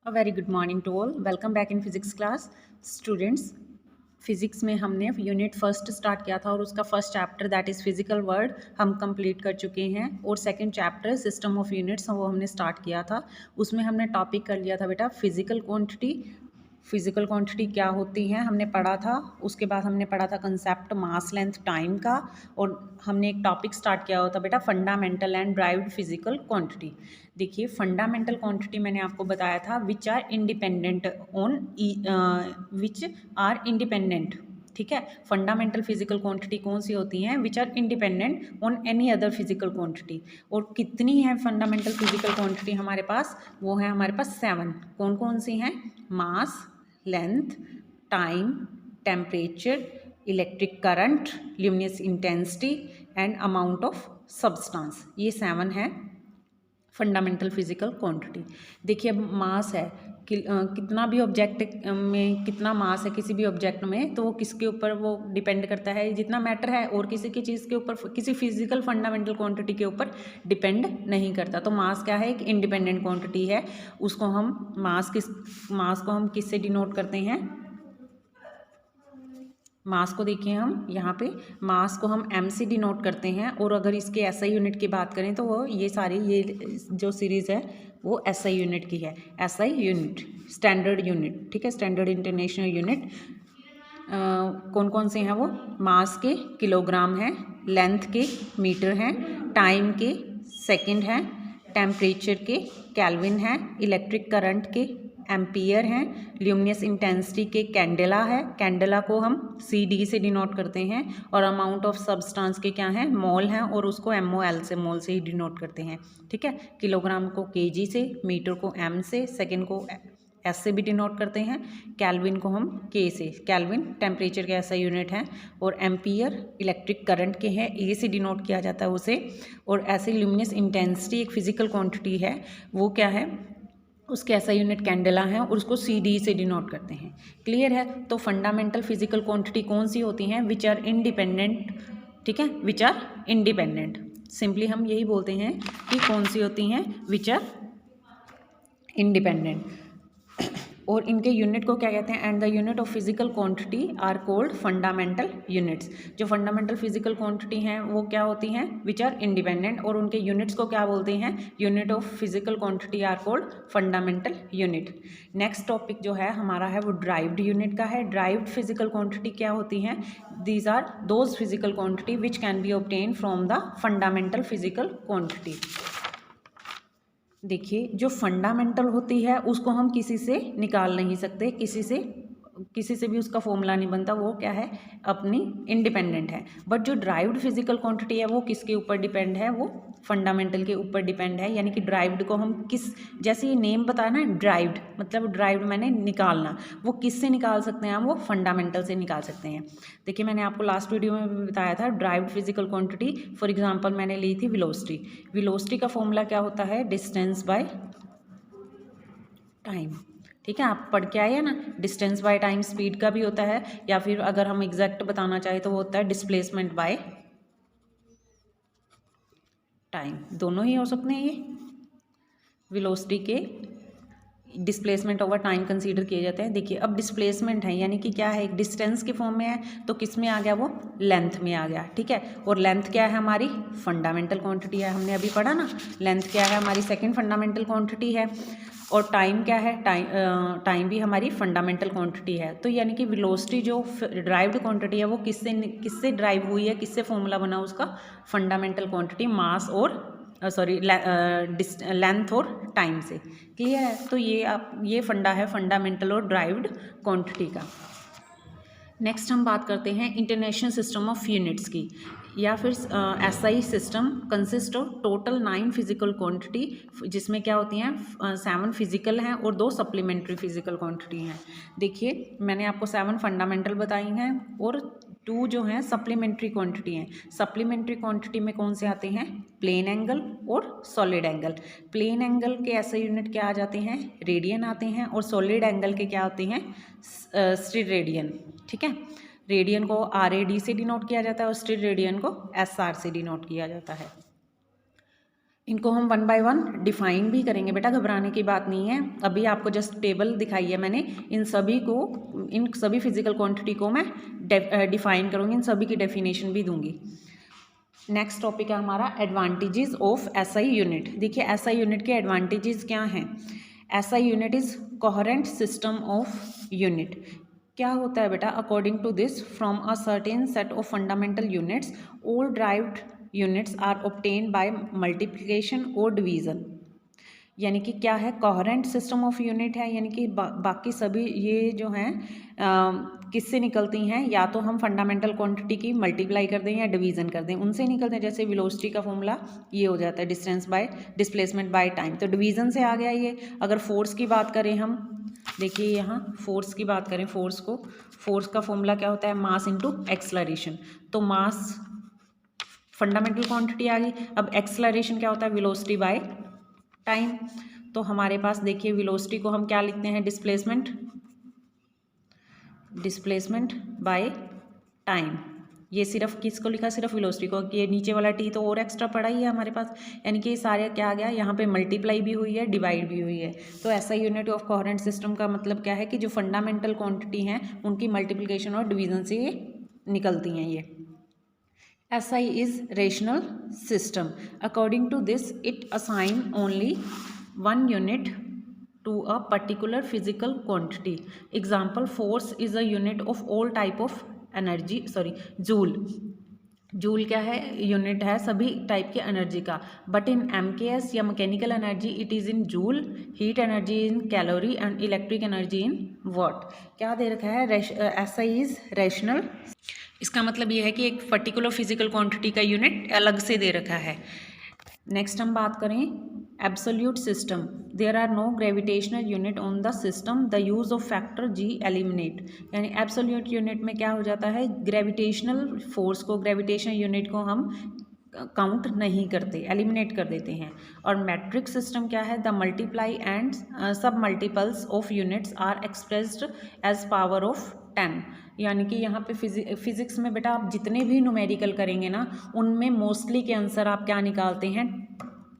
A very good morning to all. Welcome back in physics class. Students, physics में हमने unit first start किया था और उसका first chapter that is physical world हम complete कर चुके हैं और second chapter system of units वो हमने स्टार्ट किया था। उसमें हमने टॉपिक कर लिया था बेटा फिजिकल क्वांटिटी। फिजिकल क्वांटिटी क्या होती हैं हमने पढ़ा था। उसके बाद हमने पढ़ा था कंसेप्ट मास लेंथ टाइम का और हमने एक टॉपिक स्टार्ट किया होता बेटा fundamental and derived physical quantity. देखिए फंडामेंटल क्वांटिटी मैंने आपको बताया था which are independent on which are independent. ठीक है, फंडामेंटल फिजिकल क्वांटिटी कौन सी होती हैं which are independent on any other physical quantity. और कितनी है फंडामेंटल फिजिकल क्वांटिटी हमारे पास, वो है हमारे पास 7। कौन कौन सी हैं? Mass, length, time, temperature, electric current, luminous intensity and amount of substance. ये 7 है फंडामेंटल फिजिकल क्वांटिटी। देखिए अब मास है कितना भी ऑब्जेक्ट में कितना मास है किसी भी ऑब्जेक्ट में, तो वो किसके ऊपर वो डिपेंड करता है, जितना मैटर है और किसी की चीज़ के ऊपर किसी फिजिकल फंडामेंटल क्वांटिटी के ऊपर डिपेंड नहीं करता। तो मास क्या है? एक इंडिपेंडेंट क्वांटिटी है। उसको हम मास को हम किससे डिनोट करते हैं? मास को देखिए हम यहाँ पे मास को हम एम से डिनोट करते हैं और अगर इसके एसआई यूनिट की बात करें तो वो ये सारी ये जो सीरीज़ है वो एसआई यूनिट की है। एसआई यूनिट स्टैंडर्ड यूनिट, ठीक है, स्टैंडर्ड इंटरनेशनल यूनिट। कौन कौन से हैं वो? मास के किलोग्राम हैं, लेंथ के मीटर हैं, टाइम के सेकंड हैं, टेम्परेचर के केल्विन हैं, इलेक्ट्रिक करंट के एम्पियर हैं, ल्यूमिनस इंटेंसिटी के कैंडेला है, कैंडेला को हम सी डी से डिनोट करते हैं, और अमाउंट ऑफ सब्सटेंस के क्या हैं? मोल हैं, और उसको एम ओ एल से मोल से ही डिनोट करते हैं। ठीक है, किलोग्राम को केजी से, मीटर को एम से, सेकेंड को एस से भी डिनोट करते हैं, कैल्विन को हम के से, कैल्विन टेम्परेचर का ऐसा यूनिट है, और एम्पियर इलेक्ट्रिक करंट के हैं ए से डिनोट किया जाता है उसे। और ऐसे ल्यूमिनस इंटेंसिटी एक फिजिकल क्वांटिटी है, वो क्या है? उसके ऐसा यूनिट कैंडेला है और उसको सी डी से डिनोट करते हैं। क्लियर है? तो फंडामेंटल फिजिकल क्वांटिटी कौन सी होती हैं? Which are independent. ठीक है, विच आर इंडिपेंडेंट। सिंपली हम यही बोलते हैं कि कौन सी होती हैं? Which are independent. और इनके यूनिट को क्या कहते हैं? And the unit of physical quantity are called fundamental units. जो फंडामेंटल फिजिकल क्वांटिटी हैं वो क्या होती हैं? विच आर इंडिपेंडेंट, और उनके यूनिट्स को क्या बोलते हैं? Unit of physical quantity are called fundamental unit. Next topic जो है हमारा है वो ड्राइव्ड यूनिट का है। ड्राइव्ड फिजिकल क्वांटिटी क्या होती हैं? These are those physical quantity which can be obtain from the fundamental physical quantity. देखिए जो फंडामेंटल होती है उसको हम किसी से निकाल नहीं सकते, किसी से भी उसका फॉर्मूला नहीं बनता, वो क्या है? अपनी इंडिपेंडेंट है। बट जो ड्राइव्ड फिजिकल क्वांटिटी है वो किसके ऊपर डिपेंड है? वो फंडामेंटल के ऊपर डिपेंड है। यानी कि ड्राइव्ड को हम किस, जैसे ये नेम बताया ना ड्राइव्ड, मतलब ड्राइव्ड मैंने निकालना, वो किससे निकाल सकते हैं हम? वो फंडामेंटल से निकाल सकते हैं। देखिए मैंने आपको लास्ट वीडियो में भी बताया था derived physical quantity. For example मैंने ली थी वेलोसिटी। वेलोसिटी का फॉर्मूला क्या होता है? Distance by time. ठीक है, आप पढ़ के आए हैं ना, डिस्टेंस बाय टाइम स्पीड का भी होता है, या फिर अगर हम एग्जैक्ट बताना चाहें तो वो होता है डिस्प्लेसमेंट बाय टाइम। दोनों ही हो सकते हैं ये। वेलोसिटी के डिस्प्लेसमेंट ओवर टाइम कंसीडर किए जाते हैं। देखिए अब डिस्प्लेसमेंट है यानी कि क्या है? एक डिस्टेंस के फॉर्म में है, तो किस में आ गया? वो लेंथ में आ गया। ठीक है, और लेंथ क्या है हमारी? फंडामेंटल क्वांटिटी है, हमने अभी पढ़ा ना। लेंथ क्या है? हमारी सेकंड फंडामेंटल क्वांटिटी है। और टाइम क्या है? टाइम भी हमारी फंडामेंटल क्वांटिटी है। तो यानी कि वेलोसिटी जो ड्राइव्ड क्वांटिटी है वो किससे ड्राइव हुई है, किससे फॉर्मूला बना उसका? फंडामेंटल क्वांटिटी मास और सॉरी लेंथ और टाइम से। क्लियर है? तो ये फंडा है फंडामेंटल और ड्राइव्ड क्वांटिटी का। नेक्स्ट हम बात करते हैं इंटरनेशनल सिस्टम ऑफ यूनिट्स की, या फिर SI system consist of total 9 physical quantity, जिसमें क्या होती हैं? 7 फिजिकल हैं और 2 सप्लीमेंट्री फिजिकल क्वांटिटी हैं। देखिए मैंने आपको 7 फंडामेंटल बताई हैं और 2 जो हैं सप्लीमेंट्री क्वांटिटी हैं। सप्लीमेंट्री क्वांटिटी में कौन से आते हैं? प्लेन एंगल और सॉलिड एंगल। प्लेन एंगल के ऐसे यूनिट क्या आ जाते हैं? रेडियन आते हैं, और सॉलिड एंगल के क्या होते हैं? Steel radian. ठीक है, रेडियन को आर ए डी से डिनोट किया जाता है और स्टील रेडियन को एस आर से डिनोट किया जाता है। इनको हम वन बाय वन डिफाइन भी करेंगे बेटा, घबराने की बात नहीं है। अभी आपको जस्ट टेबल दिखाई है मैंने, इन सभी फिजिकल क्वांटिटी को मैं डिफाइन करूँगी, इन सभी की डेफिनेशन भी दूंगी। नेक्स्ट टॉपिक है हमारा एडवांटेजेस ऑफ एसआई यूनिट। देखिए एसआई यूनिट के एडवांटेजेस क्या हैं। SI unit is coherent system of unit. क्या होता है बेटा, according to this from a certain set of fundamental units all derived units are obtain by multiplication और division. यानी कि क्या है, कोहेरेंट सिस्टम ऑफ यूनिट है, यानी कि बाकी सभी ये जो हैं किससे निकलती हैं, या तो हम फंडामेंटल क्वांटिटी की मल्टीप्लाई कर दें या डिवीज़न कर दें, उनसे निकलते हैं। जैसे वेलोसिटी का फॉर्मूला ये हो जाता है distance by displacement by time, तो डिवीज़न से आ गया ये। अगर फोर्स की बात करें हम, देखिए यहाँ फोर्स की बात करें, फोर्स का फॉर्मूला क्या होता है, मास इंटू एक्सलरेशन। तो मास फंडामेंटल क्वांटिटी आ गई। अब एक्सलरेशन क्या होता है, वेलोसिटी बाय टाइम। तो हमारे पास देखिए वेलोसिटी को हम क्या लिखते हैं, डिस्प्लेसमेंट बाय टाइम। ये सिर्फ किसको लिखा, सिर्फ वेलोसिटी को। ये नीचे वाला टी तो और एक्स्ट्रा पड़ा ही है हमारे पास, यानी कि सारे क्या आ गया, यहाँ पे मल्टीप्लाई भी हुई है, डिवाइड भी हुई है। तो ऐसा यूनिट ऑफ कोहेरेंट सिस्टम का मतलब क्या है कि जो फंडामेंटल क्वांटिटी हैं उनकी मल्टीप्लिकेशन और डिवीजन से निकलती हैं ये। SI is rational system. According to this, it assign only one unit to a particular physical quantity. Example, force is a unit of all type of energy. Joule. Joule क्या है, unit है सभी type के energy का। But in MKS या mechanical energy it is in joule, heat energy in calorie and electric energy in what. क्या दे रखा है, SI इज रैशनल। इसका मतलब ये है कि एक पर्टिकुलर फिजिकल क्वांटिटी का यूनिट अलग से दे रखा है। नेक्स्ट हम बात करें absolute system. There are no gravitational unit on the system, the use of factor G eliminate. यानी एब्सोल्यूट यूनिट में क्या हो जाता है, ग्रेविटेशनल फोर्स को, ग्रेविटेशनल यूनिट को हम काउंट नहीं करते, एलिमिनेट कर देते हैं। और मैट्रिक सिस्टम क्या है, the multiply and sub multiples of units are expressed as power of 10। यानी कि यहाँ पे फिजिक्स में बेटा आप जितने भी न्यूमेरिकल करेंगे ना, उनमें मोस्टली के आंसर आप क्या निकालते हैं,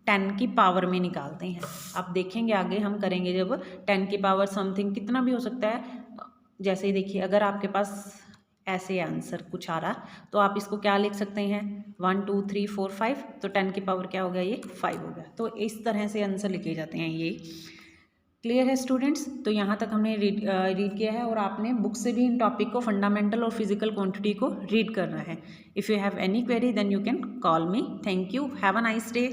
10 की पावर में निकालते हैं। आप देखेंगे आगे हम करेंगे जब 10 की पावर समथिंग कितना भी हो सकता है। जैसे ही देखिए अगर आपके पास ऐसे आंसर कुछ आ रहा तो आप इसको क्या लिख सकते हैं, 1 2 3 4 5, तो 10 की पावर क्या हो गया, ये 5 हो गया। तो इस तरह से आंसर लिखे जाते हैं ये। क्लियर है स्टूडेंट्स। तो यहाँ तक हमने रीड किया है और आपने बुक से भी इन टॉपिक को, फंडामेंटल और फिजिकल क्वांटिटी को रीड करना है। If you have any query then you can call me. Thank you, have a nice day.